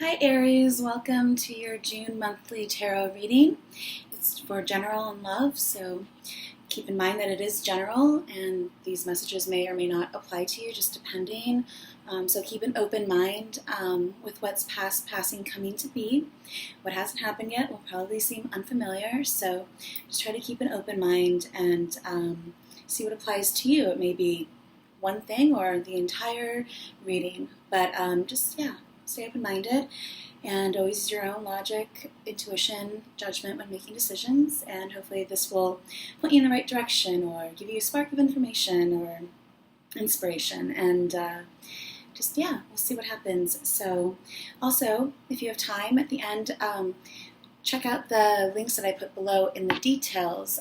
Hi Aries, welcome to your June monthly tarot reading. It's for general and love, so keep in mind that it is general and these messages may or may not apply to you, just depending. So keep an open mind with what's past, passing, coming to be. What hasn't happened yet will probably seem unfamiliar, so just try to keep an open mind and see what applies to you. It may be one thing or the entire reading, but stay open-minded and always use your own logic, intuition, judgment when making decisions, and hopefully this will point you in the right direction or give you a spark of information or inspiration, and we'll see what happens. So also, if you have time at the end, check out the links that I put below in the details.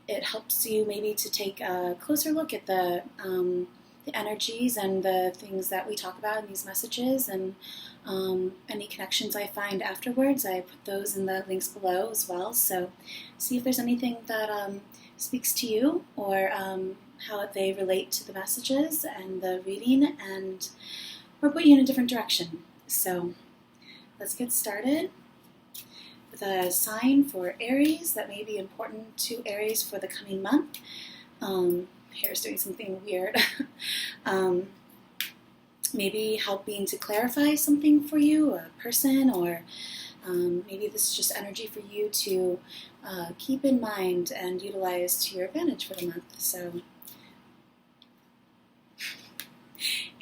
It helps you maybe to take a closer look at the energies and the things that we talk about in these messages, and any connections I find afterwards, I put those in the links below as well. So see if there's anything that speaks to you or how they relate to the messages and the reading, and or put you in a different direction. So let's get started with a sign for Aries that may be important to Aries for the coming month. Hair's doing something weird. Maybe helping to clarify something for you, or a person, or maybe this is just energy for you to keep in mind and utilize to your advantage for the month. So,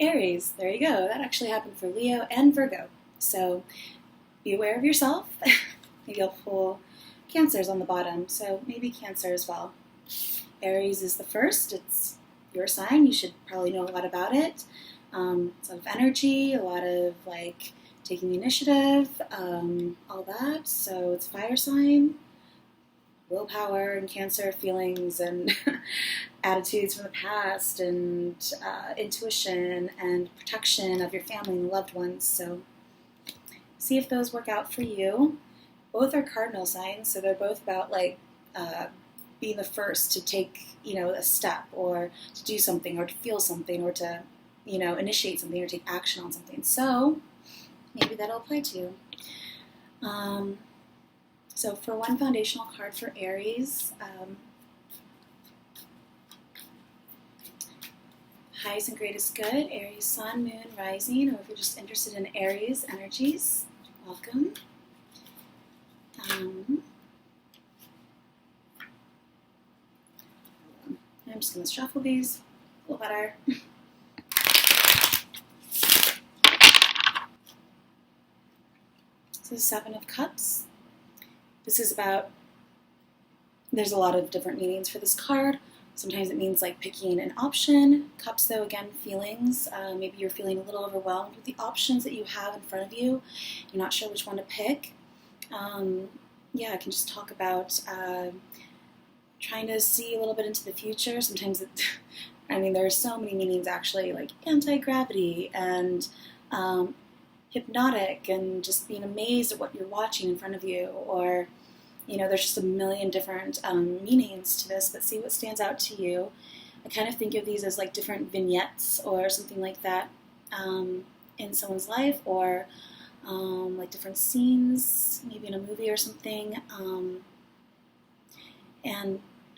Aries, there you go. That actually happened for Leo and Virgo. So, be aware of yourself. Maybe you'll pull Cancers on the bottom, so maybe Cancer as well. Aries is the first. It's your sign. You should probably know a lot about it. It's a lot of energy, a lot of taking the initiative, all that. So it's fire sign, willpower, and Cancer, feelings and attitudes from the past, and intuition and protection of your family and loved ones. So see if those work out for you. Both are cardinal signs, so they're both about being the first to take, a step, or to do something, or to feel something, or to, initiate something, or take action on something. So maybe that'll apply to you. So for one foundational card for Aries, highest and greatest good, Aries sun, moon, rising, or if you're just interested in Aries energies, welcome. I'm just going to shuffle these a little better. So Seven of Cups. This is about, there's a lot of different meanings for this card. Sometimes it means picking an option. Cups, though, again, feelings. Maybe you're feeling a little overwhelmed with the options that you have in front of you. You're not sure which one to pick. I can just talk about trying to see a little bit into the future. Sometimes there are so many meanings actually, like anti-gravity and hypnotic, and just being amazed at what you're watching in front of you, or there's just a million different meanings to this, but see what stands out to you. I kind of think of these as different vignettes or something like that in someone's life, or different scenes, maybe in a movie or something,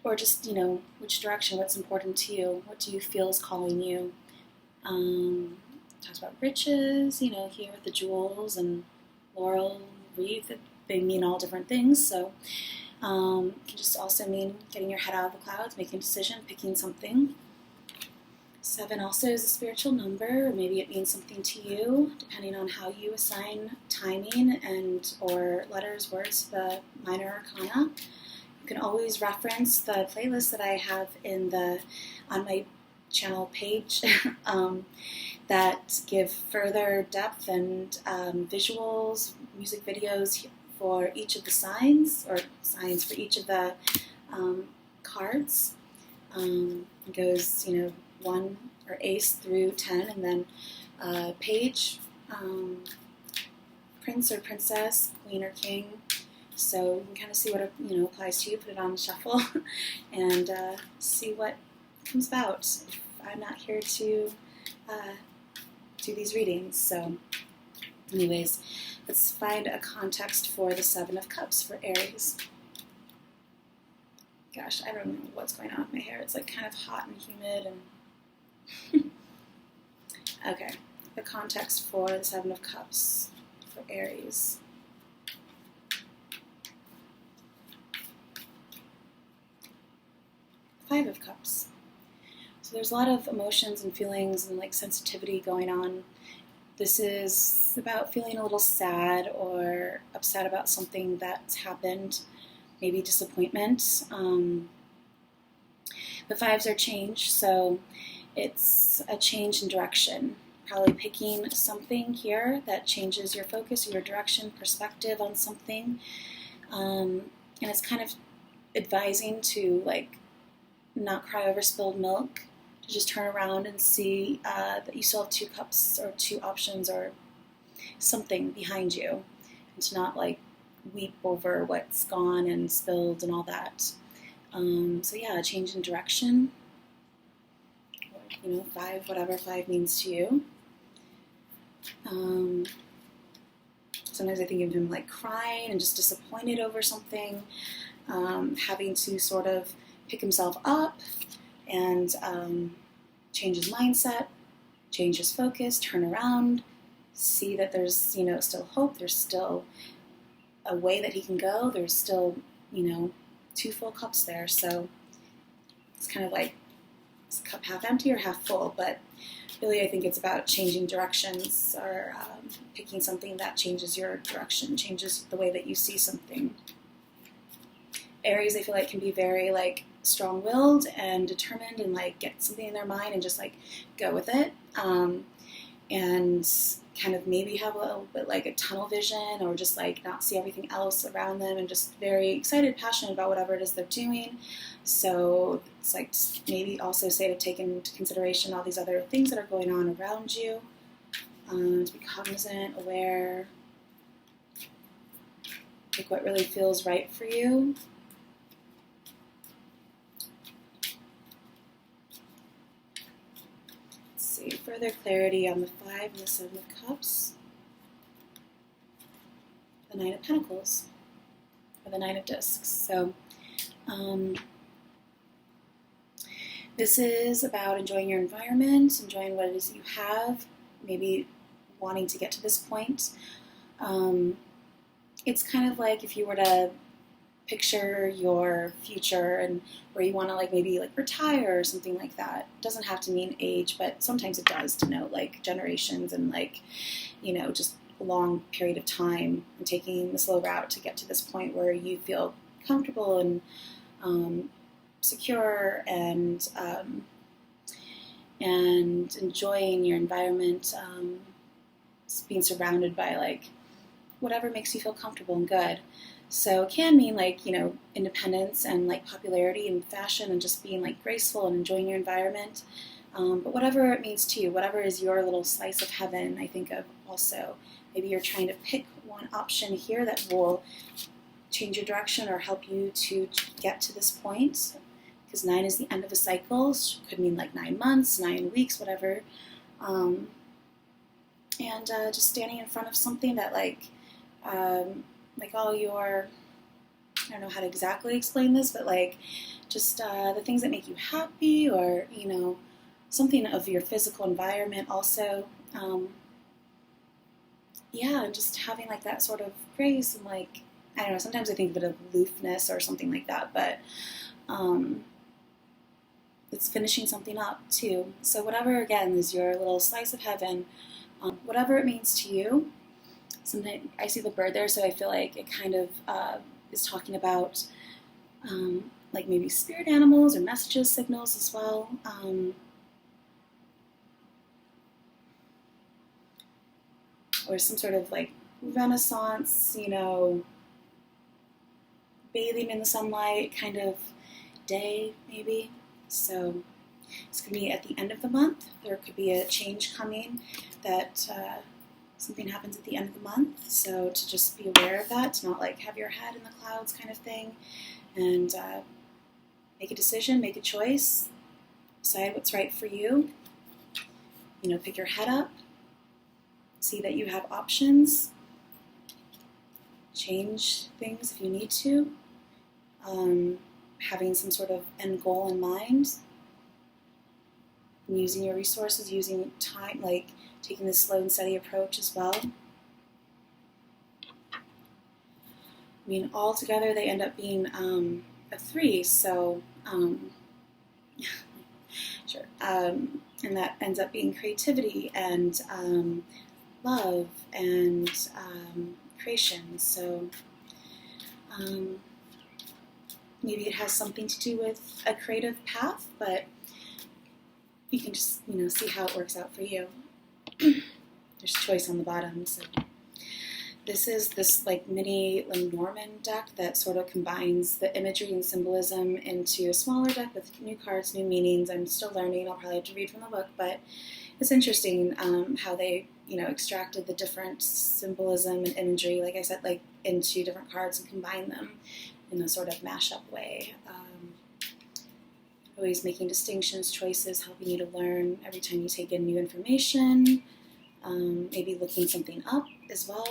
or just, which direction, what's important to you, what do you feel is calling you. Talks about riches, here with the jewels and laurel wreath, they mean all different things, so it can just also mean getting your head out of the clouds, making a decision, picking something. 7 also is a spiritual number, or maybe it means something to you, depending on how you assign timing and or letters, words to the minor arcana. You can always reference the playlist that I have on my channel page that give further depth and visuals, music videos for each of the signs, or signs for each of the cards. It goes, 1 or ace through 10, and then page, prince or princess, queen or king. So you can kind of see what applies to you, put it on shuffle, and see what comes about. I'm not here to do these readings, so Anyways, let's find a context for the Seven of Cups for Aries. Gosh, I don't know what's going on with my hair. It's like kind of hot and humid and okay, the context for the Seven of Cups for Aries. Five of Cups. So there's a lot of emotions and feelings and like sensitivity going on. This is about feeling a little sad or upset about something that's happened, maybe disappointment. The fives are change, so it's a change in direction. Probably picking something here that changes your focus, your direction, perspective on something. And it's kind of advising to like not cry over spilled milk, to just turn around and see that you still have two cups or two options or something behind you, and to not like weep over what's gone and spilled and all that. So yeah, a change in direction. You know, five, whatever five means to you. Sometimes I think of him like crying and just disappointed over something, having to sort of pick himself up and change his mindset, change his focus, turn around, see that there's, you know, still hope, there's still a way that he can go, there's still, you know, two full cups there. So it's kind of like, is the cup half empty or half full? But really I think it's about changing directions or picking something that changes your direction, changes the way that you see something. Aries, I feel like, can be very like strong-willed and determined and like get something in their mind and just like go with it, and kind of maybe have a little bit like a tunnel vision or just like not see everything else around them and just very excited, passionate about whatever it is they're doing. So it's like maybe also say to take into consideration all these other things that are going on around you, to be cognizant, aware, like what really feels right for you. Further clarity on the five and the Seven of Cups, the Nine of Pentacles, or the Nine of Discs. So this is about enjoying your environment, enjoying what it is you have, maybe wanting to get to this point. It's kind of like if you were to picture your future and where you want to like maybe like retire or something like that. It doesn't have to mean age, but sometimes it does to note like generations and like, you know, just a long period of time and taking the slow route to get to this point where you feel comfortable and secure and enjoying your environment, being surrounded by like whatever makes you feel comfortable and good. So it can mean like, you know, independence and like popularity and fashion and just being like graceful and enjoying your environment. But whatever it means to you, whatever is your little slice of heaven, I think of also. Maybe you're trying to pick one option here that will change your direction or help you to get to this point. Because 9 is the end of a cycle. So it could mean like 9 months, 9 weeks, whatever. And just standing in front of something that like all your, I don't know how to exactly explain this, but like just the things that make you happy or, you know, something of your physical environment also. Yeah, just having like that sort of grace and like, I don't know, sometimes I think of it as aloofness or something like that, but it's finishing something up too. So whatever, again, is your little slice of heaven, whatever it means to you. Sometimes I see the bird there, so I feel like it kind of is talking about like maybe spirit animals or messages, signals as well. Or some sort of like Renaissance, you know, bathing in the sunlight kind of day, maybe. So this could be at the end of the month. There could be a change coming that something happens at the end of the month. So to just be aware of that, to not like have your head in the clouds kind of thing, and make a decision, make a choice, decide what's right for you. You know, pick your head up, See that you have options. Change things if you need to. Having some sort of end goal in mind. And using your resources, using time, like taking this slow and steady approach as well. I mean, all together they end up being a 3, so sure. And that ends up being creativity and love and creation. So maybe it has something to do with a creative path, but you can just, see how it works out for you. There's choice on the bottom. So this is this like mini Lenormand deck that sort of combines the imagery and symbolism into a smaller deck with new cards, new meanings. I'm still learning. I'll probably have to read from the book, but it's interesting how they, extracted the different symbolism and imagery, like I said, like into different cards and combine them in a sort of mashup way. Always making distinctions, choices, helping you to learn every time you take in new information. Maybe looking something up as well.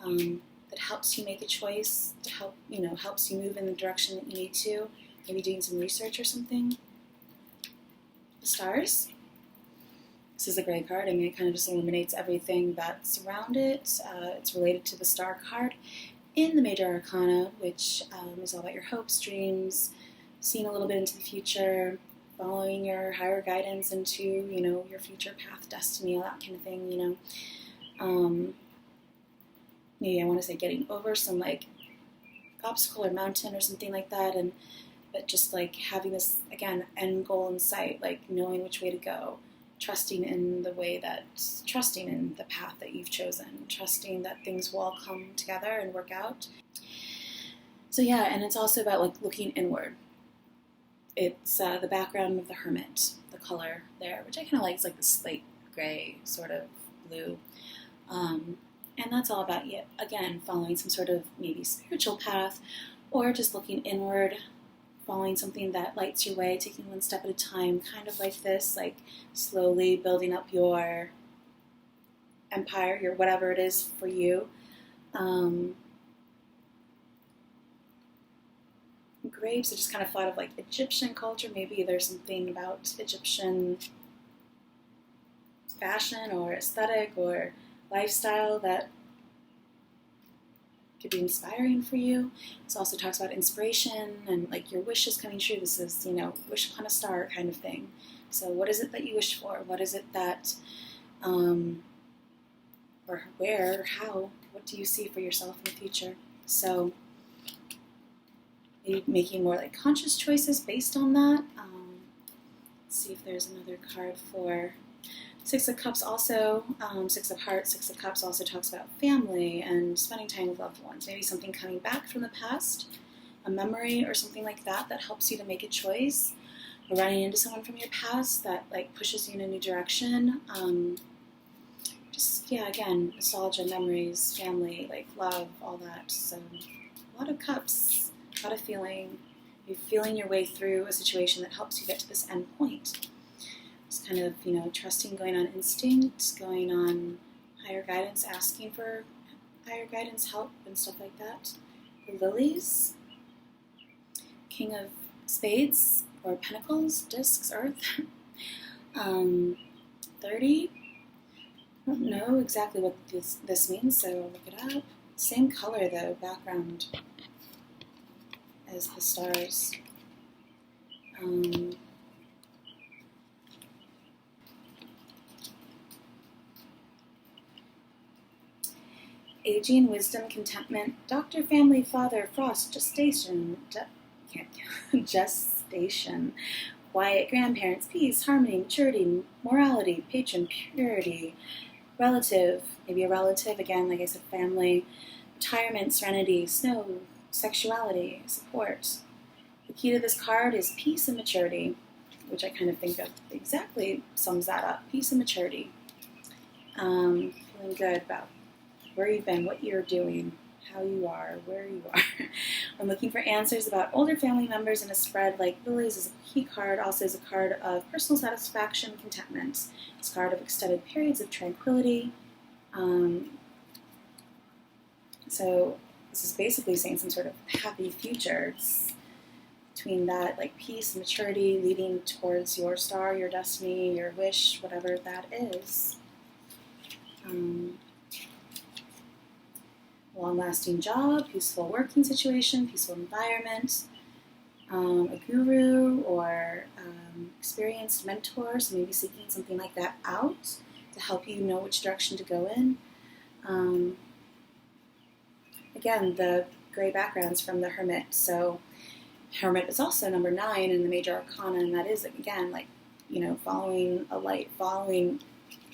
That helps you make a choice, to helps you move in the direction that you need to. Maybe doing some research or something. The stars. This is a gray card. I mean, it kind of just illuminates everything that's around it. It's related to the star card in the major arcana, which is all about your hopes, dreams, seeing a little bit into the future, following your higher guidance into, your future path, destiny, all that kind of thing, Maybe I want to say getting over some like obstacle or mountain or something like that, but just like having this, again, end goal in sight, like knowing which way to go, trusting in the path that you've chosen, trusting that things will all come together and work out. So yeah, and it's also about like looking inward. It's the background of the Hermit, the color there, which I kind of like. It's like the slate gray sort of blue. And that's all about, again, following some sort of maybe spiritual path, or just looking inward, following something that lights your way, taking one step at a time, kind of like this, like slowly building up your empire, your whatever it is for you. Grapes, I just kind of thought of like Egyptian culture. Maybe there's something about Egyptian fashion or aesthetic or lifestyle that could be inspiring for you. This also talks about inspiration and like your wishes coming true. This is, wish upon a star kind of thing. So what is it that you wish for? What is it that, or where, or how, what do you see for yourself in the future? So maybe making more like conscious choices based on that. Let's see if there's another card for Six of Cups also, Six of Hearts, Six of Cups also talks about family and spending time with loved ones. Maybe something coming back from the past, a memory or something like that that helps you to make a choice, or running into someone from your past that like pushes you in a new direction. Again, nostalgia, memories, family, like love, all that. So a lot of cups, a lot of feeling. You're feeling your way through a situation that helps you get to this end point. Just kind of, trusting, going on instinct, going on higher guidance, asking for higher guidance, help, and stuff like that. The lilies, King of Spades, or Pentacles, Discs, Earth. 30. I don't know exactly what this means, so I'll look it up. Same color, though, background as the stars. Aging, wisdom, contentment, doctor, family, father, frost, gestation, quiet, grandparents, peace, harmony, maturity, morality, patron, purity, relative, maybe a relative, again, like I said, family, retirement, serenity, snow, sexuality, support. The key to this card is peace and maturity, which I kind of think of exactly sums that up, peace and maturity. Feeling good about where you've been, what you're doing, how you are, where you are. I'm looking for answers about older family members in a spread like lilies is a key card, also is a card of personal satisfaction, contentment. It's a card of extended periods of tranquility, So this is basically saying some sort of happy future. It's between that, like, peace, maturity, leading towards your star, your destiny, your wish, whatever that is. Long-lasting job, peaceful working situation, peaceful environment, a guru or experienced mentor, so maybe seeking something like that out to help you know which direction to go in. Again, the gray background's from the Hermit, so Hermit is also number 9 in the major arcana, and that is, again, like, you know, following a light, following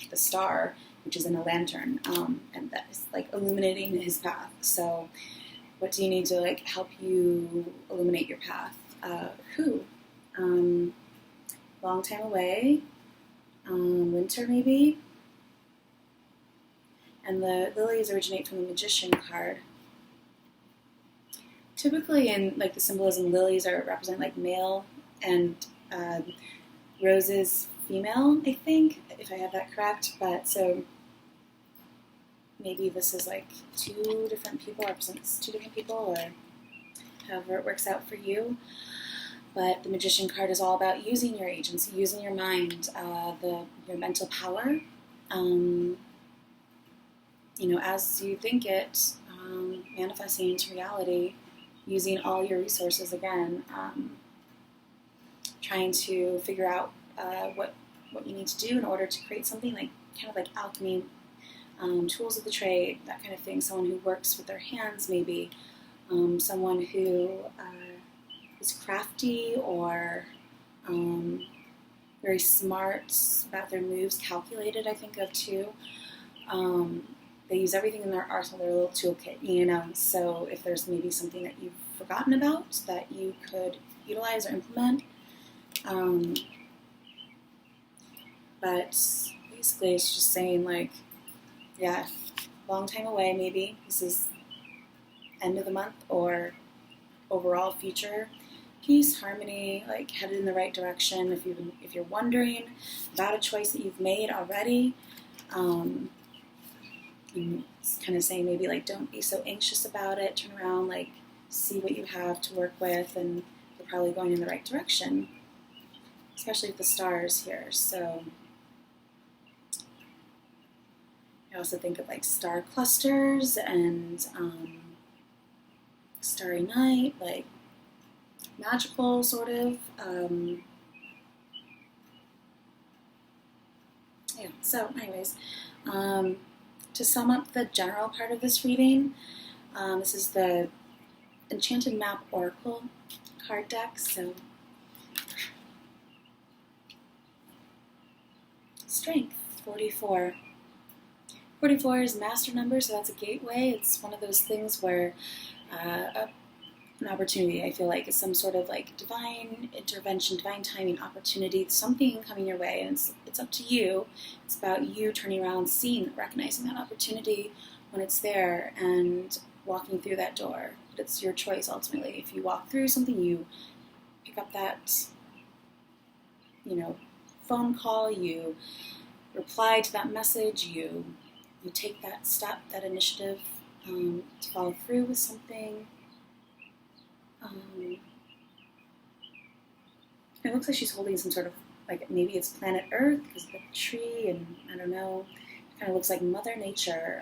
the star, which is in a lantern, and that is, like, illuminating his path. So what do you need to, like, help you illuminate your path? Who? Long time away, winter maybe, and the lilies originate from the Magician card. Typically in, like, the symbolism, lilies are represent, like, male, and roses female, I think, if I have that correct. But so maybe this is like 2 different people, represents 2 different people, or however it works out for you. But the Magician card is all about using your agency, using your mind, your mental power, you know, as you think it, manifesting into reality, using all your resources again, trying to figure out what you need to do in order to create something, like, kind of like alchemy, tools of the trade, that kind of thing. Someone who works with their hands, maybe. Someone who is crafty or very smart about their moves, calculated, I think of too. They use everything in their arsenal, their little toolkit, you know. So if there's maybe something that you've forgotten about that you could utilize or implement. But basically it's just saying, like, yeah, long time away maybe. This is end of the month or overall future. Peace, harmony, like, headed in the right direction. If you're wondering about a choice that you've made already, it's kind of saying maybe, like, don't be so anxious about it. Turn around, like, see what you have to work with, and you're probably going in the right direction, especially with the stars here. So I also think of, like, star clusters and starry night, like, magical, sort of. Yeah, so anyways, to sum up the general part of this reading, this is the Enchanted Map Oracle card deck. So Strength, 44. 44 is master number, so that's a gateway. It's one of those things where an opportunity, I feel like, is some sort of, like, divine intervention, divine timing, opportunity, something coming your way, and it's up to you. It's about you turning around, seeing, recognizing that opportunity when it's there, and walking through that door. But it's your choice, ultimately. If you walk through something, you pick up that, you know, phone call, you reply to that message, you take that step, that initiative, to follow through with something. It looks like she's holding some sort of, like, maybe it's planet Earth because of the tree, and I don't know. It kind of looks like Mother Nature.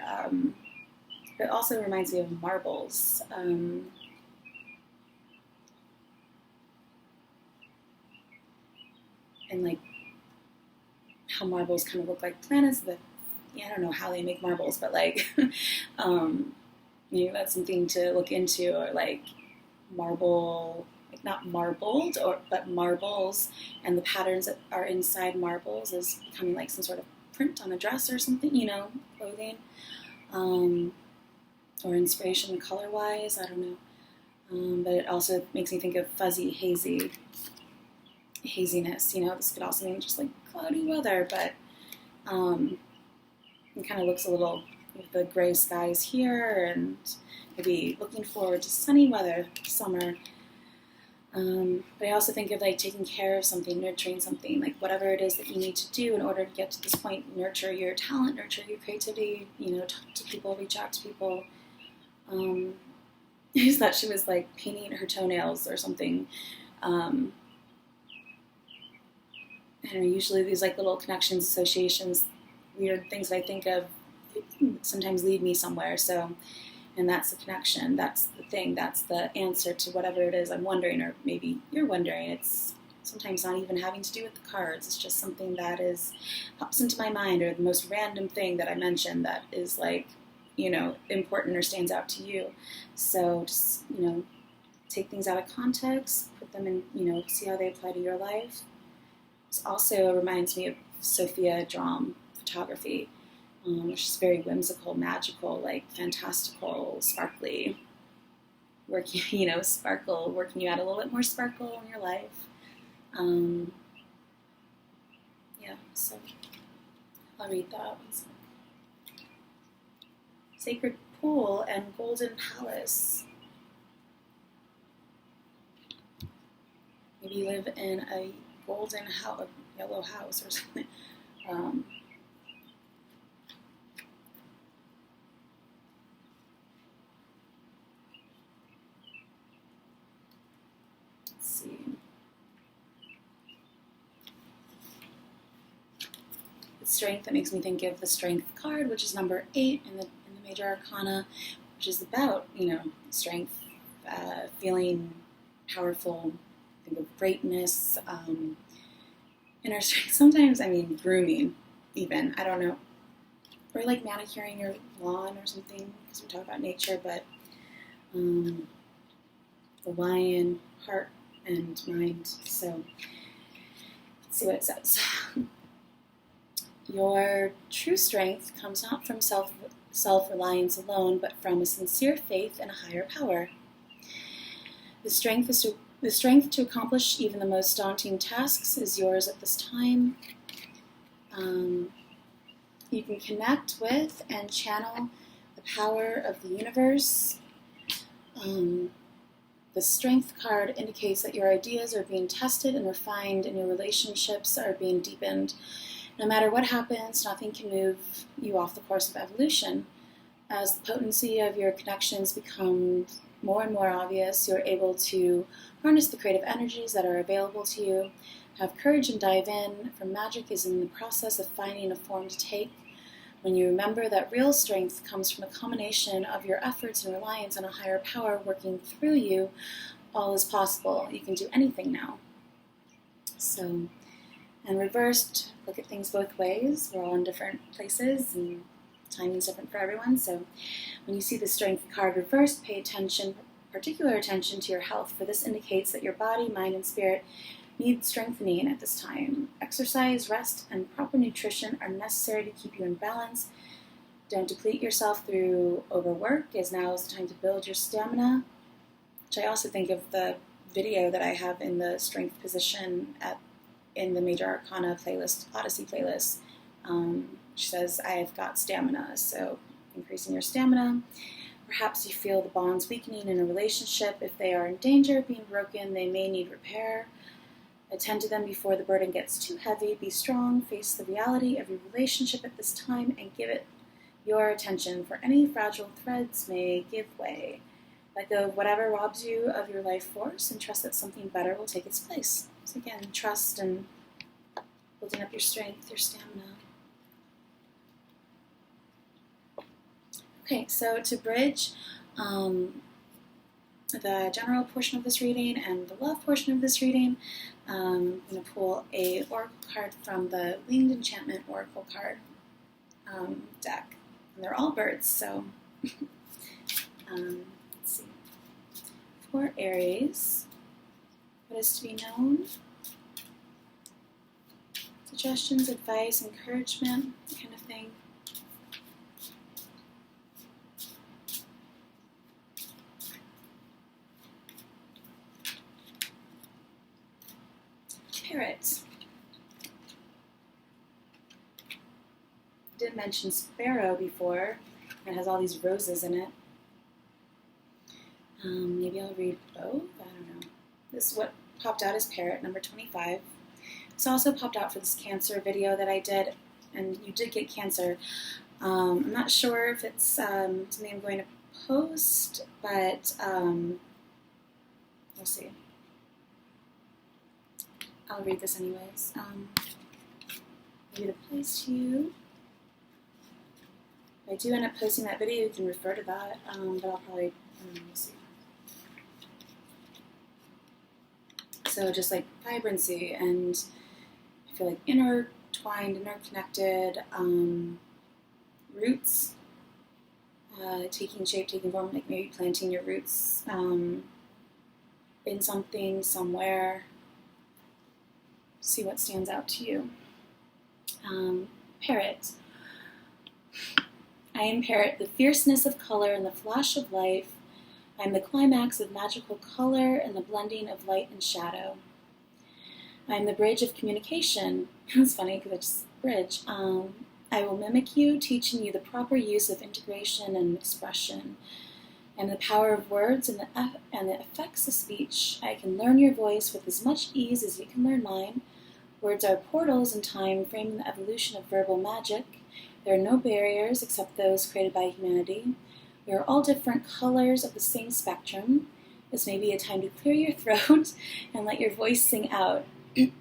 It also reminds me of marbles. And, like, how marbles kind of look like planets. I don't know how they make marbles, but, like, maybe that's something to look into, or, like, marble, like, not marbled, but marbles, and the patterns that are inside marbles is becoming, like, some sort of print on a dress or something, you know, clothing, or inspiration color-wise, I don't know. But it also makes me think of fuzzy, haziness, you know. This could also mean just, like, cloudy weather, but it kind of looks a little, with the gray skies here, and maybe looking forward to sunny weather, summer. But I also think of like taking care of something, nurturing something, like whatever it is that you need to do in order to get to this point. Nurture your talent, nurture your creativity. Talk to people, reach out to people. I just thought she was like painting her toenails or something. And usually these like little connections, associations, weird things that I think of sometimes lead me somewhere. So, and that's the connection. That's the thing. That's the answer to whatever it is I'm wondering, or maybe you're wondering. It's sometimes not even having to do with the cards. It's just something that pops into my mind, or the most random thing that I mentioned that is like, important or stands out to you. So just, take things out of context, put them in, see how they apply to your life. This also reminds me of Sophia Drom photography, which is very whimsical, magical, like fantastical, sparkly, working you out a little bit more sparkle in your life. So I'll read that. Sacred Pool and Golden Palace. Maybe you live in a golden house, a yellow house or something. Let's see. The Strength, that makes me think of the Strength card, which is number 8 in the Major Arcana, which is about, strength, feeling powerful, think of greatness, inner strength. Sometimes, grooming, even, I don't know, or like manicuring your lawn or something, because we talk about nature, but the lion, heart and mind. So let's see what it says. Your true strength comes not from self-reliance alone, but from a sincere faith in a higher power. The strength to accomplish even the most daunting tasks is yours at this time. You can connect with and channel the power of the universe. The Strength card indicates that your ideas are being tested and refined, and your relationships are being deepened. No matter what happens, nothing can move you off the course of evolution. As the potency of your connections becomes more and more obvious, you're able to harness the creative energies that are available to you. Have courage and dive in, for magic is in the process of finding a form to take. When you remember that real strength comes from a combination of your efforts and reliance on a higher power working through you, all is possible. You can do anything now. So, and reversed, look at things both ways. We're all in different places, and timing is different for everyone. So when you see the Strength card reversed, pay particular attention to your health, for this indicates that your body, mind, and spirit need strengthening at this time. Exercise, rest, and proper nutrition are necessary to keep you in balance. Don't deplete yourself through overwork, as now is the time to build your stamina, which I also think of the video that I have in the Strength position in the Major Arcana playlist, Odyssey playlist. Which says, I've got stamina, so increasing your stamina. Perhaps you feel the bonds weakening in a relationship. If they are in danger of being broken, they may need repair. Attend to them before the burden gets too heavy. Be strong, face the reality of your relationship at this time, and give it your attention, for any fragile threads may give way. Let go of whatever robs you of your life force, and trust that something better will take its place. So again, trust and building up your strength, your stamina. Okay, so to bridge the general portion of this reading and the love portion of this reading, I'm going to pull a oracle card from the Winged Enchantment Oracle card deck. And they're all birds, so let's see. For Aries, what is to be known? Suggestions, advice, encouragement, that kind of thing. Parrot. Did mention sparrow before. It has all these roses in it. Maybe I'll read both. I don't know. This is what popped out as Parrot, number 25. This also popped out for this Cancer video that I did, and you did get Cancer. I'm not sure if it's something I'm going to post, but we'll see. I'll read this anyways. Maybe the place to you. If I do end up posting that video, you can refer to that, but I'll probably, we'll see. So just like vibrancy, and I feel like intertwined, interconnected, roots taking shape, taking form, like maybe planting your roots in something, somewhere. See what stands out to you. Parrot. I am Parrot, the fierceness of color and the flash of life. I am the climax of magical color and the blending of light and shadow. I am the bridge of communication. It's funny because it's bridge. I will mimic you, teaching you the proper use of integration and expression. I am the power of words and the effects of speech. I can learn your voice with as much ease as you can learn mine. Words are portals in time, framing the evolution of verbal magic. There are no barriers except those created by humanity. We are all different colors of the same spectrum. This may be a time to clear your throat and let your voice sing out. I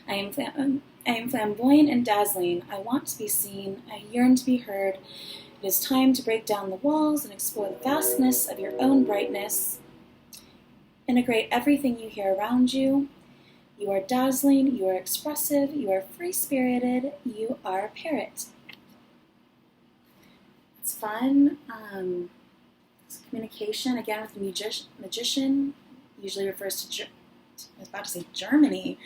am flamboyant and dazzling. I want to be seen. I yearn to be heard. It is time to break down the walls and explore the vastness of your own brightness. Integrate everything you hear around you. You are dazzling, you are expressive, you are free-spirited, you are a parrot. It's fun. It's communication, again with the magician, usually refers to, I was about to say Germany.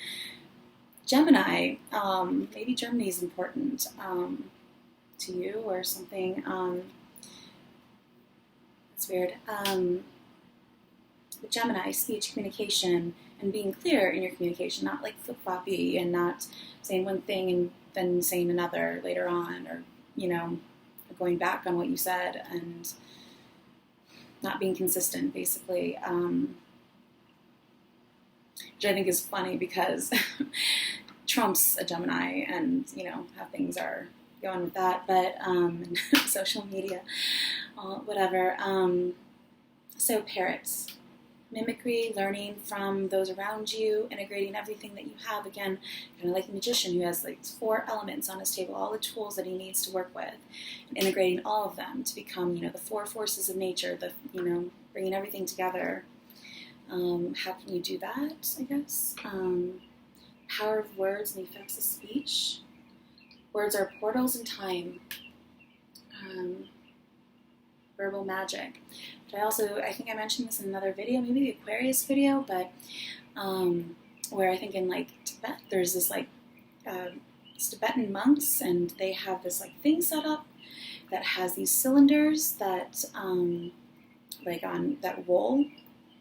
Gemini, maybe Germany is important to you or something. It's weird. With Gemini, speech, communication, and being clear in your communication, not like flip-floppy and not saying one thing and then saying another later on, or, going back on what you said and not being consistent, basically. Which I think is funny because Trump's a Gemini, and, how things are going with that, but social media, whatever. So parrots. Mimicry, learning from those around you, integrating everything that you have. Again, kind of like the magician who has like 4 elements on his table, all the tools that he needs to work with, and integrating all of them to become, the 4 forces of nature, bringing everything together. How can you do that, I guess? Power of words and the effects of speech. Words are portals in time. Verbal magic. But I think I mentioned this in another video, maybe the Aquarius video, but where I think in like Tibet, there's this like Tibetan monks, and they have this like thing set up that has these cylinders that that roll,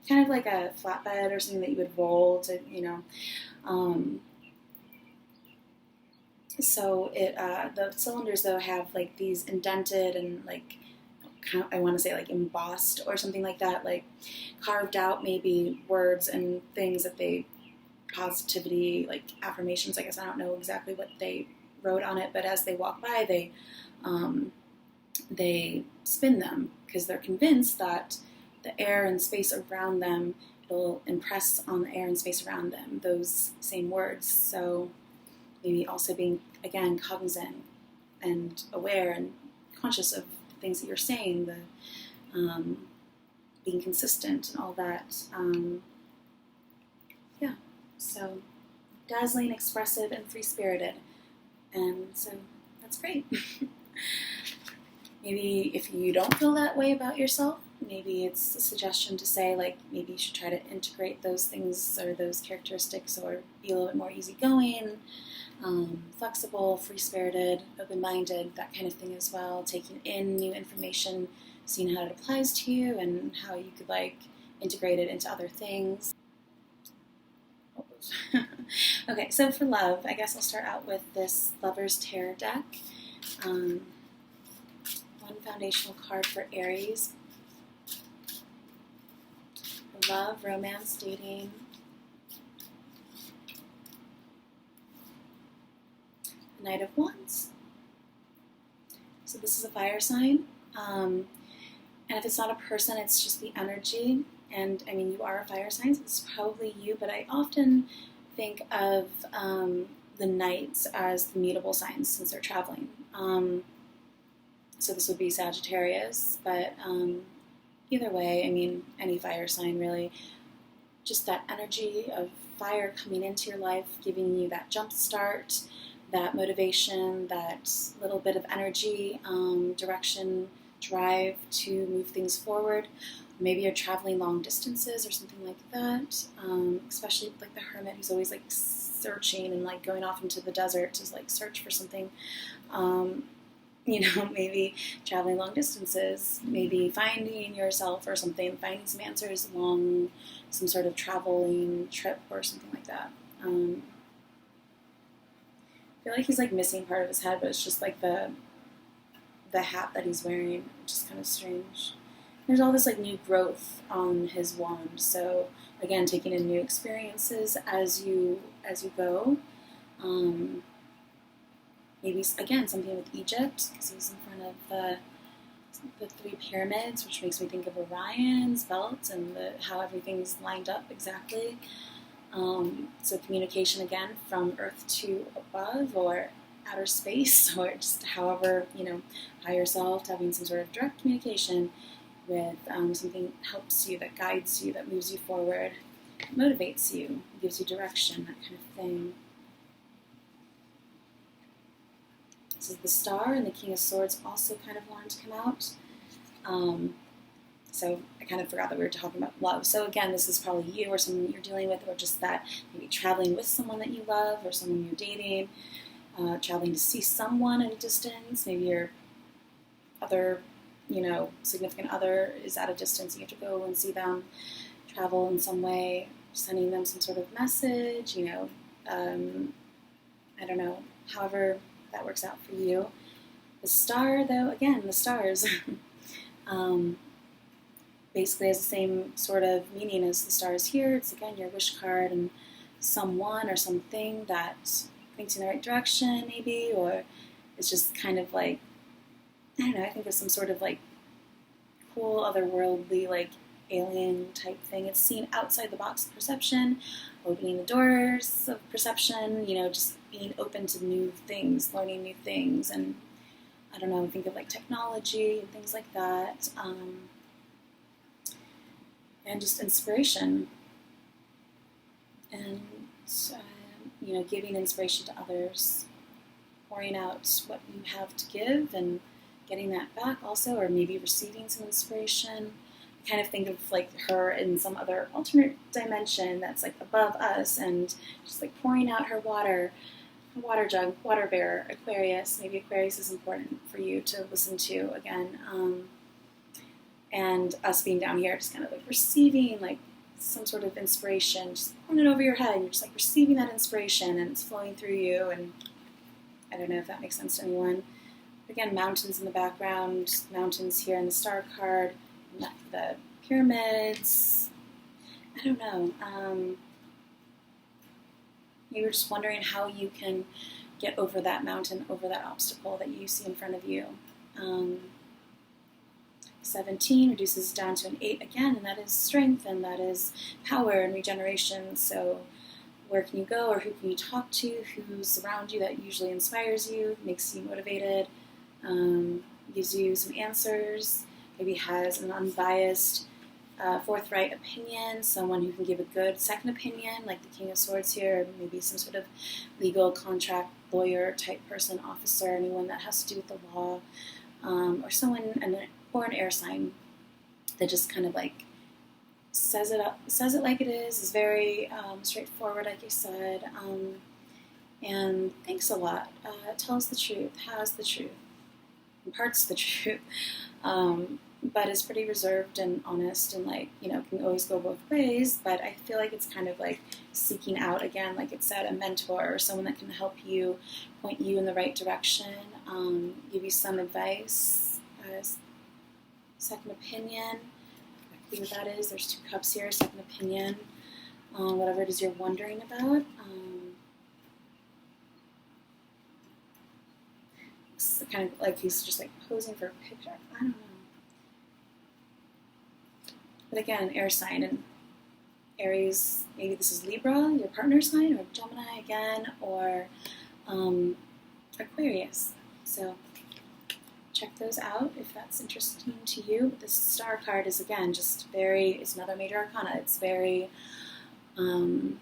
kind of like a flatbed or something that you would roll to, so the cylinders though have like these indented and like, I want to say like embossed or something like that, like carved out maybe words and things that they, positivity, like affirmations, I guess. I don't know exactly what they wrote on it, but as they walk by, they spin them because they're convinced that the air and space around them, it'll impress on the air and space around them those same words. So maybe also being, again, cognizant and aware and conscious of things that you're saying, being consistent and all that. So dazzling, expressive, and free-spirited. And so that's great. Maybe if you don't feel that way about yourself, maybe it's a suggestion to say, like, maybe you should try to integrate those things or those characteristics, or be a little bit more easygoing, flexible, free-spirited, open-minded, that kind of thing as well, taking in new information, seeing how it applies to you and how you could like integrate it into other things. Okay, so for love, I guess I'll start out with this Lover's Tarot deck. One foundational card for Aries. love, romance, dating. Knight of Wands. So this is a fire sign. And if it's not a person, it's just the energy. And I mean, you are a fire sign, so it's probably you, but I often think of the knights as the mutable signs since they're traveling. So this would be Sagittarius, but either way, I mean, any fire sign really, just that energy of fire coming into your life, giving you that jump start, that motivation, that little bit of energy, direction, drive to move things forward. Maybe you're traveling long distances or something like that, especially like the hermit who's always like searching and like going off into the desert to like search for something. Maybe traveling long distances, maybe finding yourself or something, finding some answers along some sort of traveling trip or something like that. I feel like he's like missing part of his head, but it's just like the hat that he's wearing, which is kind of strange. There's all this like new growth on his wand, so again, taking in new experiences as you go. Maybe again something with Egypt, because he's in front of the three pyramids, which makes me think of Orion's belt and how everything's lined up exactly. So communication again from Earth to above or outer space, or just however, higher self, having some sort of direct communication with something that helps you, that guides you, that moves you forward, motivates you, gives you direction, that kind of thing. This is the Star, and the King of Swords also kind of wanted to come out. So I kind of forgot that we were talking about love. So again, this is probably you or someone that you're dealing with, or just that maybe traveling with someone that you love or someone you're dating, traveling to see someone at a distance. Maybe your other, significant other is at a distance. You have to go and see them, travel in some way, sending them some sort of message, I don't know, however that works out for you. The Star, though, again, the stars, basically has the same sort of meaning as the stars here. It's, again, your wish card and someone or something that thinks in the right direction, maybe, or it's just kind of like, I don't know, I think of some sort of like cool, otherworldly, like alien type thing. It's seen outside the box of perception, opening the doors of perception, just being open to new things, learning new things, and I don't know, think of like technology and things like that, and just inspiration, and giving inspiration to others, pouring out what you have to give and getting that back also, or maybe receiving some inspiration. I kind of think of like her in some other alternate dimension that's like above us, and just like pouring out her water jug, water bearer, Aquarius. Maybe Aquarius is important for you to listen to again. And us being down here, just kind of like receiving like some sort of inspiration, just pouring it over your head, and you're just like receiving that inspiration, and it's flowing through you. And I don't know if that makes sense to anyone. Again, mountains in the background, mountains here in the Star card, the pyramids. I don't know. You were just wondering how you can get over that mountain, over that obstacle that you see in front of you. 17 reduces down to an 8 again, and that is strength, and that is power and regeneration. So where can you go, or who can you talk to, who's around you that usually inspires you, makes you motivated, gives you some answers, maybe has an unbiased, forthright opinion, someone who can give a good second opinion, like the King of Swords here, or maybe some sort of legal contract lawyer type person, officer, anyone that has to do with the law, or someone, or an air sign that just kind of like says it like it is very straightforward, like you said, and thinks a lot, tells the truth, has the truth, imparts the truth, but is pretty reserved and honest, and like, can always go both ways. But I feel like it's kind of like seeking out, again, like it said, a mentor or someone that can help you, point you in the right direction, give you some advice, second opinion. exactly what that is. There's 2 cups here, second opinion on whatever it is you're wondering about. It's kind of like he's just like posing for a picture. I don't know. But again, an air sign, and Aries, maybe this is Libra, your partner sign, or Gemini again, or Aquarius. So check those out if that's interesting to you. This star card is, again, just very, it's another major arcana. It's very, I want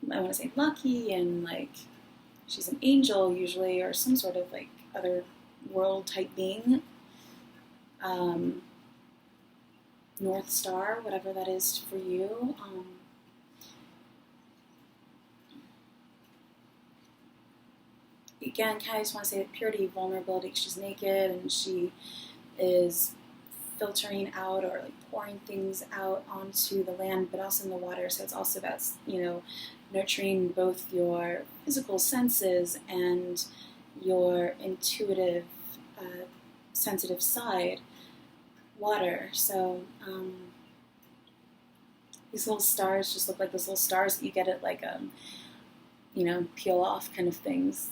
to say lucky, and like she's an angel usually, or some sort of like other world type being. North Star, whatever that is for you. Again, kind of just want to say that purity, vulnerability. She's naked and she is filtering out or like pouring things out onto the land, but also in the water. So it's also about, you know, nurturing both your physical senses and your intuitive, sensitive side. Water. So these little stars just look like those little stars that you get at like you know, peel off kind of things.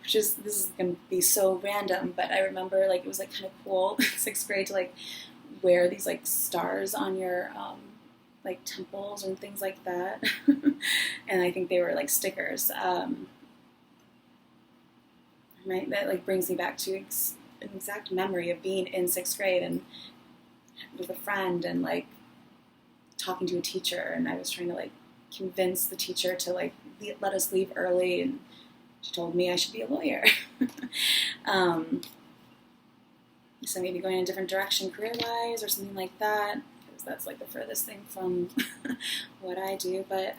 Which is, this is going to be so random, but I remember like it was like kind of cool in 6th grade to like wear these like stars on your like temples and things like that. And I think they were like stickers. Right? That like brings me back to an exact memory of being in 6th grade and with a friend and like talking to a teacher, and I was trying to like convince the teacher to like let us leave early, and she told me I should be a lawyer. So maybe going in a different direction career-wise or something like that, because that's like the furthest thing from what I do. But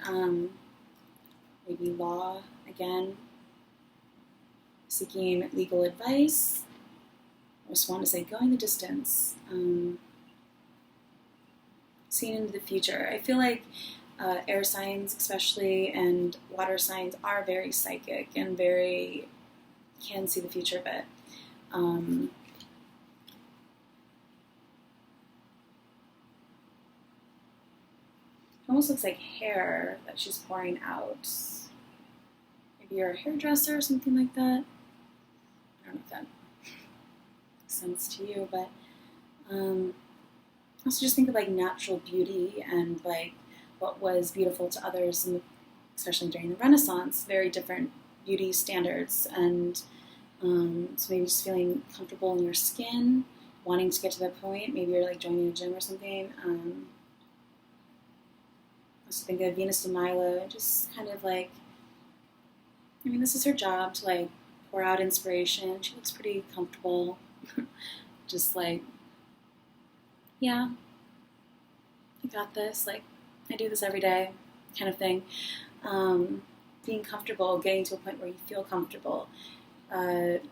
maybe law again. Seeking legal advice. I just want to say going the distance. Seeing into the future. I feel like air signs especially and water signs are very psychic and very can see the future, but it almost looks like hair that she's pouring out. Maybe you're a hairdresser or something like that. I don't know if that makes sense to you, but also just think of like natural beauty and like what was beautiful to others, and especially during the Renaissance, very different beauty standards, and so maybe just feeling comfortable in your skin, wanting to get to that point. Maybe you're like joining a gym or something. Also think of Venus de Milo, just kind of like, I mean, this is her job to like pour out inspiration. She looks pretty comfortable. Just like, yeah, I got this. Like, I do this every day kind of thing. Being comfortable, getting to a point where you feel comfortable.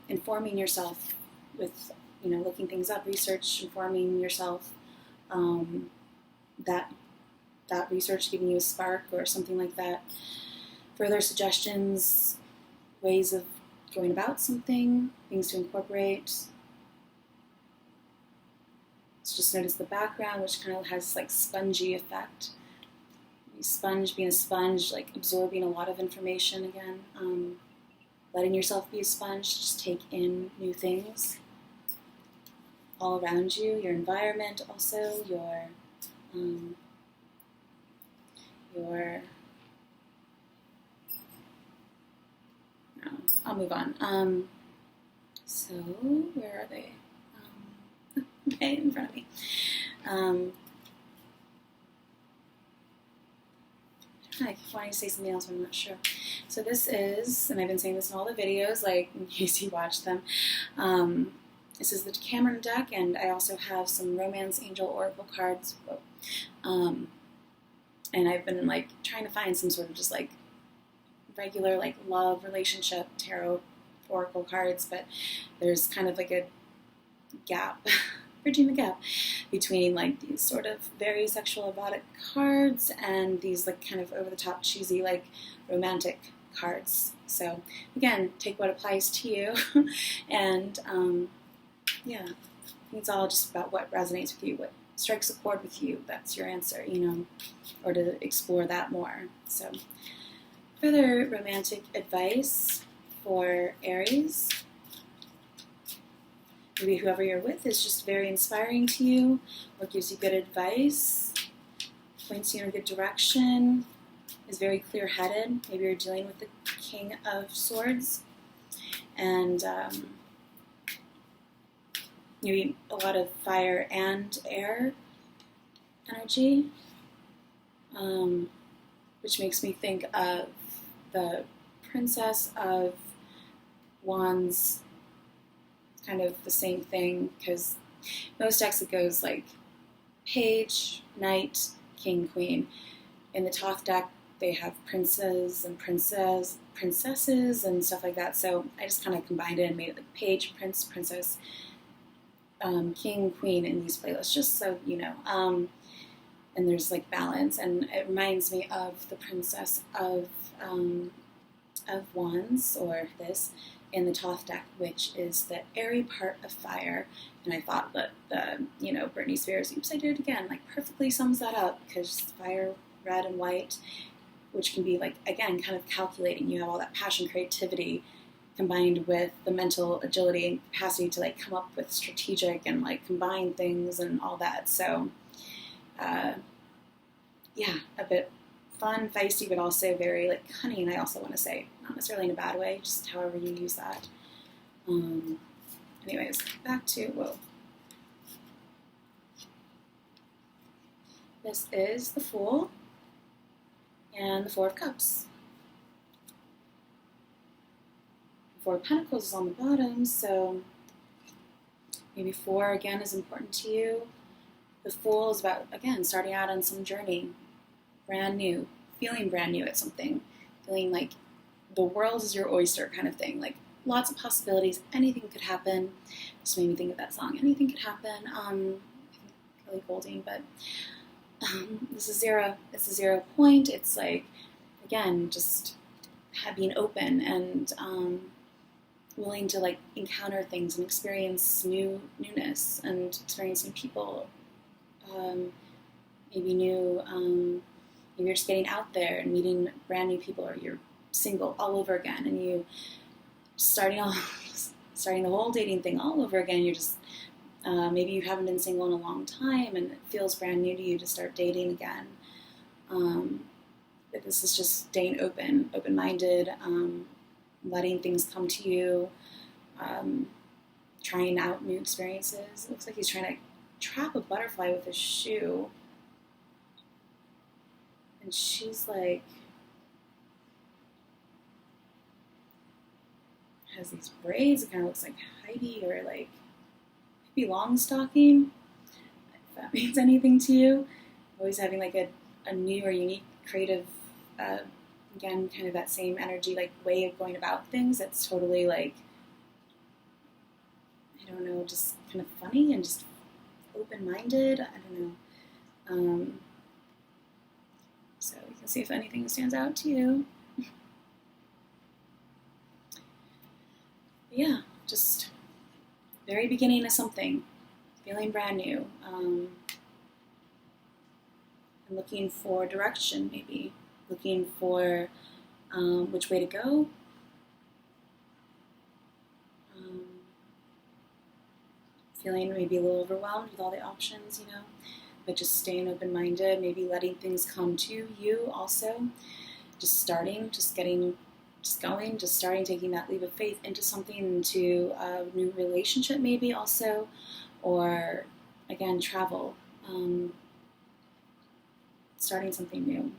Informing yourself with, you know, looking things up, research, informing yourself. That research giving you a spark or something like that. Further suggestions, ways of going about something, things to incorporate. Let's just notice the background, which kind of has this like spongy effect. Being a sponge, like absorbing a lot of information again. Letting yourself be a sponge, just take in new things all around you, your environment also, I'll move on. So where are they? Okay, in front of me. I keep wanting to say something else, but I'm not sure. So this is, and I've been saying this in all the videos, like in case you watch them. This is the Cameron deck, and I also have some Romance Angel Oracle cards. And I've been like trying to find some sort of just like regular like love relationship tarot oracle cards, but there's kind of like a gap, bridging the gap between like these sort of very sexual erotic cards and these like kind of over the top cheesy like romantic cards. So again, take what applies to you, and yeah, I think it's all just about what resonates with you, what strikes a chord with you. That's your answer, or to explore that more. So further romantic advice for Aries. Maybe whoever you're with is just very inspiring to you, or gives you good advice, points you in a good direction, is very clear-headed. Maybe you're dealing with the King of Swords, and maybe a lot of fire and air energy, which makes me think of the Princess of Wands, kind of the same thing, because most decks it goes like Page, Knight, King, Queen. In the Thoth deck, they have princes and princesses and stuff like that. So I just kind of combined it and made it like Page, Prince, Princess, King, Queen in these playlists, just so you know. And there's like balance, and it reminds me of the Princess of Wands, or this, in the Thoth deck, which is the airy part of fire. And I thought that Britney Spears, oops, I did it again, like perfectly sums that up, because fire, red and white, which can be like, again, kind of calculating. You have all that passion, creativity, combined with the mental agility and capacity to like come up with strategic and like combine things and all that. So, yeah, a bit fun, feisty, but also very like cunning, I also want to say. Not necessarily in a bad way, just however you use that. Anyways, back to, whoa. This is the Fool and the Four of Cups. The Four of Pentacles is on the bottom, so maybe 4 again is important to you. The Fool is about, again, starting out on some journey, brand new, feeling brand new at something, feeling like the world is your oyster kind of thing, like lots of possibilities, anything could happen. Just made me think of that song, Anything Could Happen, Kelly Golding, but this is zero. It's a 0 point. It's like, again, just being open and willing to like encounter things and experience newness and experience new people. Maybe maybe you're just getting out there and meeting brand new people, or you're single all over again, and you starting the whole dating thing all over again. You're just maybe you haven't been single in a long time, and it feels brand new to you to start dating again. But this is just staying open-minded, letting things come to you, trying out new experiences. It looks like he's trying to trap a butterfly with his shoe. And she's like, has these braids. It kind of looks like Heidi, or like maybe Longstocking, if that means anything to you. Always having like a new or unique, creative, again, kind of that same energy, like way of going about things. That's totally like, I don't know, just kind of funny and just open-minded. I don't know. So you can see if anything stands out to you. Yeah, just very beginning of something, feeling brand new, and looking for direction, maybe looking for which way to go. Feeling maybe a little overwhelmed with all the options, but just staying open-minded, maybe letting things come to you also. Just starting, taking that leap of faith into something, into a new relationship maybe also, or again, travel, starting something new,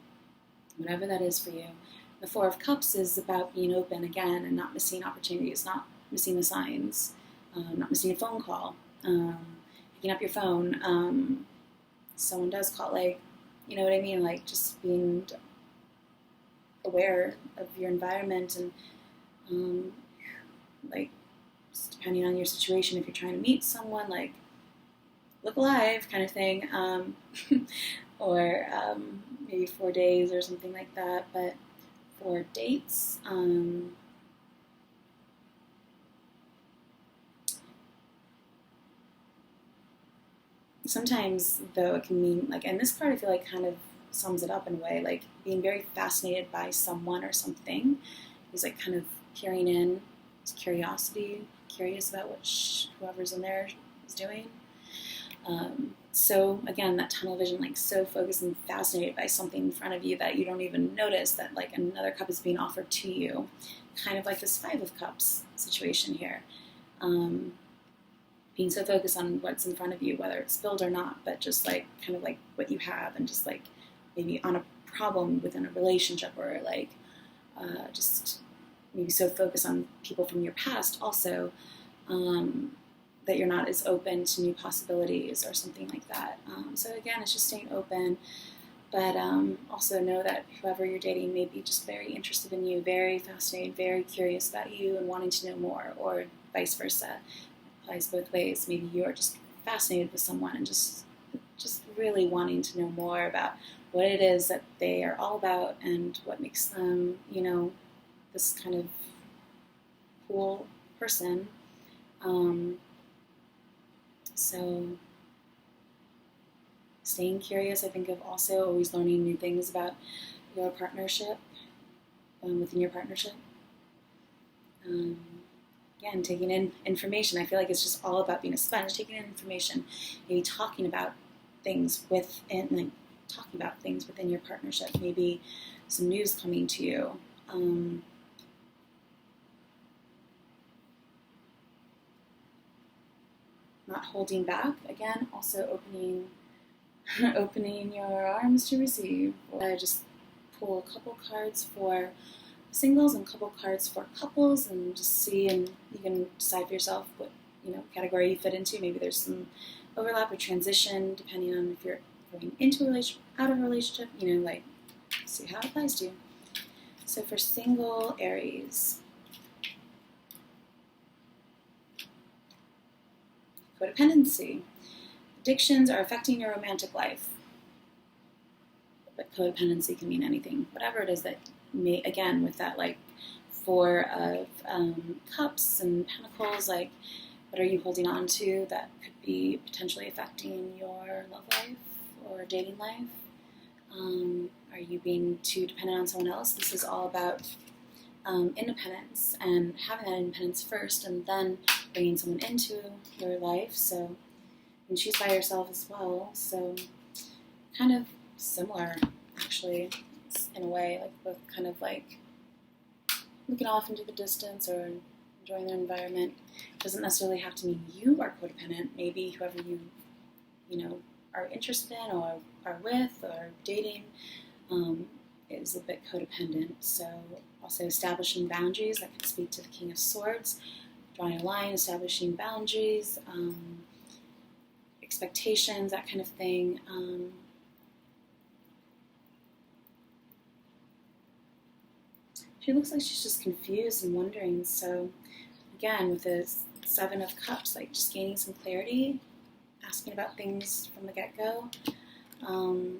whatever that is for you. The Four of Cups is about being open again and not missing opportunities, not missing the signs, not missing a phone call, picking up your phone. Someone does call, like, you know what I mean? Like, just being aware of your environment and, like, depending on your situation, if you're trying to meet someone, like, look alive kind of thing, or maybe 4 days or something like that. But for dates. Sometimes, though, it can mean, like, and this card I feel like kind of sums it up in a way, like being very fascinated by someone or something. He's like kind of peering in, it's curiosity, curious about what whoever's in there is doing. So again, that tunnel vision, like so focused and fascinated by something in front of you that you don't even notice that like another cup is being offered to you. Kind of like this Five of Cups situation here. Being so focused on what's in front of you, whether it's spilled or not, but just like kind of like what you have, and just like maybe on a problem within a relationship, or like just maybe so focused on people from your past also, that you're not as open to new possibilities or something like that. So again, it's just staying open, but also know that whoever you're dating may be just very interested in you, very fascinated, very curious about you and wanting to know more, or vice versa. Applies both ways. Maybe you are just fascinated with someone and just really wanting to know more about what it is that they are all about and what makes them, this kind of cool person. So staying curious, I think of also always learning new things about your partnership, within your partnership. Again, taking in information. I feel like it's just all about being a sponge, taking in information, maybe talking about things within your partnership, maybe some news coming to you. Not holding back. Again, also opening your arms to receive. Or just pull a couple cards for singles and a couple cards for couples, and just see, and you can decide for yourself what category you fit into. Maybe there's some overlap or transition depending on if you're going into a relationship, out of a relationship, like see how it applies to you. So for single Aries, codependency. Addictions are affecting your romantic life. But codependency can mean anything. Whatever it is that may, again, with that like Four of Cups and Pentacles, like what are you holding on to that could be potentially affecting your love life or dating life? Are you being too dependent on someone else? This is all about independence, and having that independence first, and then bringing someone into your life. So, and she's by herself as well. So, kind of similar, actually, in a way, like both kind of like looking off into the distance or enjoying their environment. It doesn't necessarily have to mean you are codependent. Maybe whoever you are interested in or are with or dating is a bit codependent. So also establishing boundaries, that could speak to the King of Swords, drawing a line, establishing boundaries, expectations, that kind of thing. She looks like she's just confused and wondering. So again, with the Seven of Cups, like just gaining some clarity, asking about things from the get-go. Let's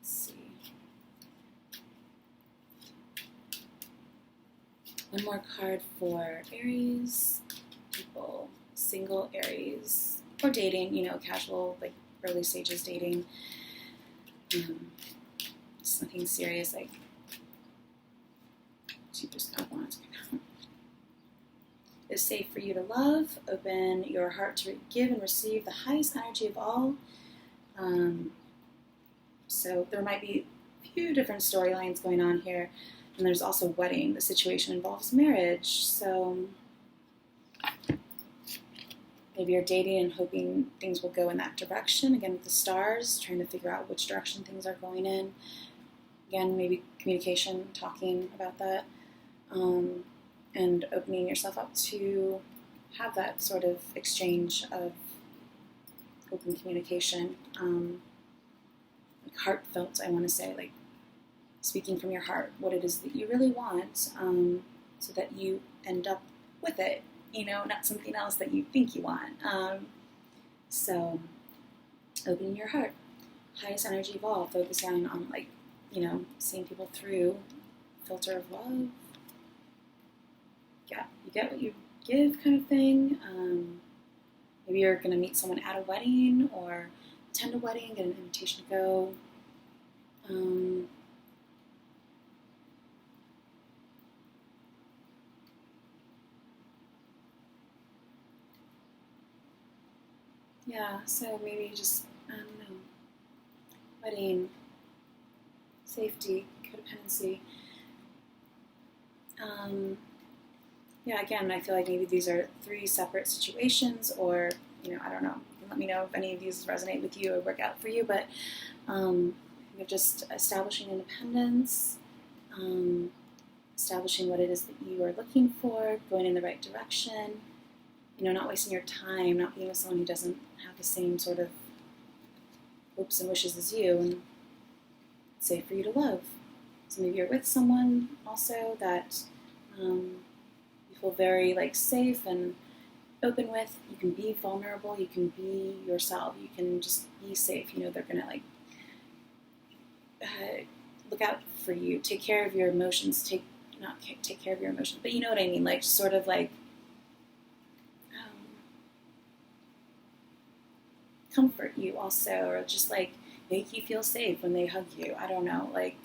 see. One more card for Aries people, single Aries, or dating, casual, like early stages dating. It's nothing serious, like she just kind of wants to. It's safe for you to love. Open your heart to give and receive the highest energy of all. So there might be a few different storylines going on here. And there's also wedding. The situation involves marriage. So maybe you're dating and hoping things will go in that direction. Again, with the stars, trying to figure out which direction things are going in. Again, maybe communication, talking about that. And opening yourself up to have that sort of exchange of open communication. Like heartfelt, I want to say, like speaking from your heart, what it is that you really want, so that you end up with it, not something else that you think you want. So opening your heart, highest energy of all, focusing on like, seeing people through filter of love. Yeah, you get what you give kind of thing. Maybe you're going to meet someone at a wedding or attend a wedding, get an invitation to go. Yeah, so maybe just, I don't know, wedding, safety, codependency. Yeah, again, I feel like maybe these are 3 separate situations, or, I don't know. You can let me know if any of these resonate with you or work out for you, but just establishing independence, establishing what it is that you are looking for, going in the right direction, not wasting your time, not being with someone who doesn't have the same sort of hopes and wishes as you, and it's safe for you to love. So maybe you're with someone also that you feel very safe and open with. You can be vulnerable. You can be yourself. You can just be safe. They're gonna look out for you. Take care of your emotions. Not take care of your emotions, but you know what I mean. Comfort you also, or just make you feel safe when they hug you. I don't know, make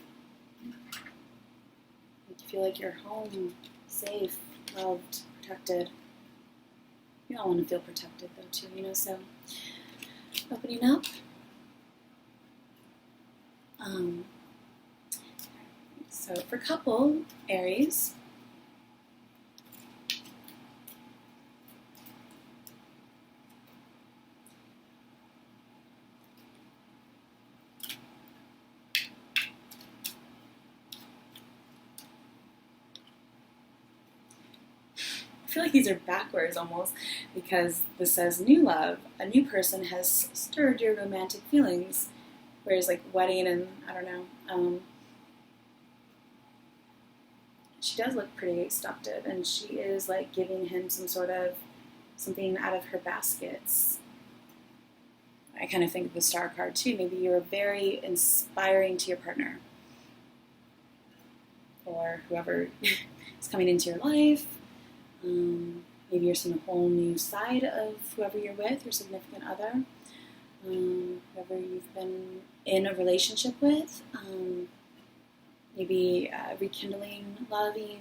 you feel like you're home, safe, loved, protected. We all want to feel protected though too, so opening up. So for couple, Aries, I feel like these are backwards almost, because this says new love. A new person has stirred your romantic feelings, whereas wedding and I don't know. She does look pretty seductive, and she is giving him something out of her baskets. I kind of think of the Star card too. Maybe you're very inspiring to your partner, or whoever is coming into your life. Maybe you're seeing a whole new side of whoever you're with, your significant other, whoever you've been in a relationship with. Maybe rekindling, loving,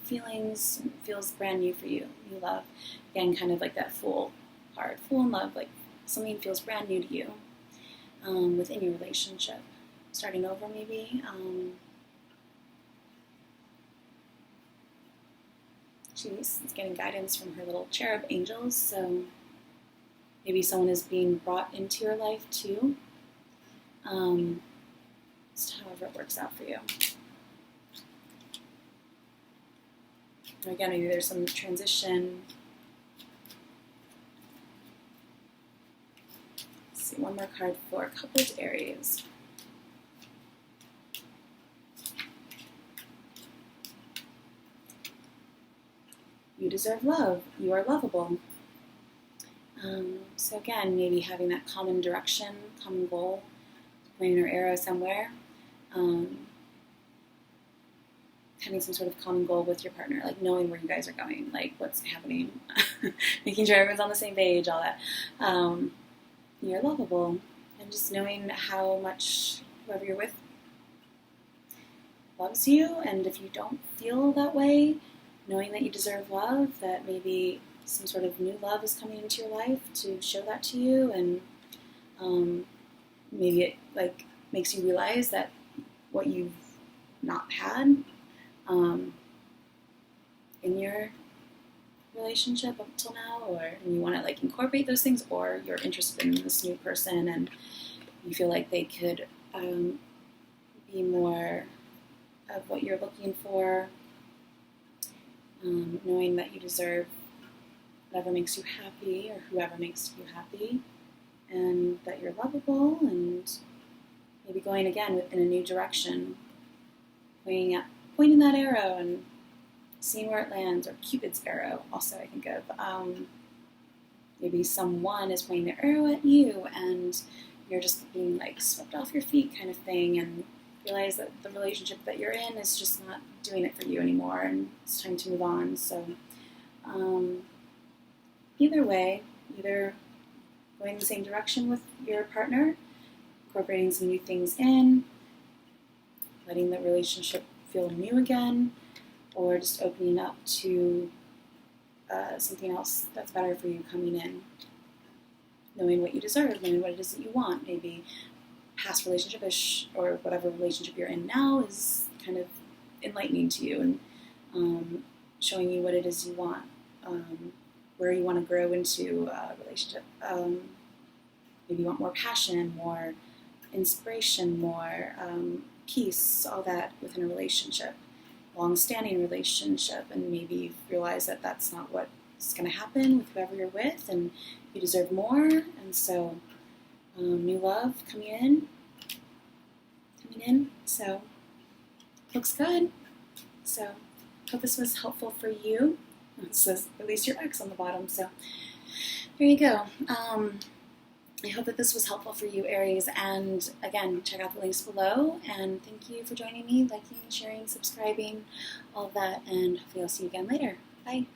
feelings, feels brand new for you. New love. Again, kind of that Fool card. Fool in love, something feels brand new to you within your relationship. Starting over, maybe. She's getting guidance from her little cherub angels, so maybe someone is being brought into your life too. Just however it works out for you. And again, maybe there's some transition. Let's see, one more card for couples, Aries. You deserve love. You are lovable. So again, maybe having that common direction, common goal, pointing your arrow somewhere. Having some sort of common goal with your partner, knowing where you guys are going, what's happening, making sure everyone's on the same page, all that. You're lovable, and just knowing how much whoever you're with loves you, and if you don't feel that way, knowing that you deserve love, that maybe some sort of new love is coming into your life to show that to you, and maybe it makes you realize that what you've not had in your relationship up until now, and you want to incorporate those things, or you're interested in this new person and you feel like they could be more of what you're looking for, knowing that you deserve whatever makes you happy or whoever makes you happy, and that you're lovable, and maybe going again in a new direction, pointing that arrow and seeing where it lands, or Cupid's arrow also I think of. Maybe someone is pointing their arrow at you and you're just being swept off your feet kind of thing, and realize that the relationship that you're in is just not doing it for you anymore, and it's time to move on. So either way, either going the same direction with your partner, incorporating some new things in, letting the relationship feel new again, or just opening up to something else that's better for you coming in. Knowing what you deserve, knowing what it is that you want. Maybe past relationship or whatever relationship you're in now is kind of enlightening to you and showing you what it is you want, where you want to grow into a relationship. Maybe you want more passion, more inspiration, more peace, all that within a relationship, long-standing relationship, and maybe you realize that that's not what's going to happen with whoever you're with, and you deserve more, and so new love coming in, so looks good. So hope this was helpful for you. It says release your ex on the bottom, so there you go. I hope that this was helpful for you, Aries, and again, check out the links below, and thank you for joining me, liking, sharing, subscribing, all of that, and hopefully I'll see you again later. Bye.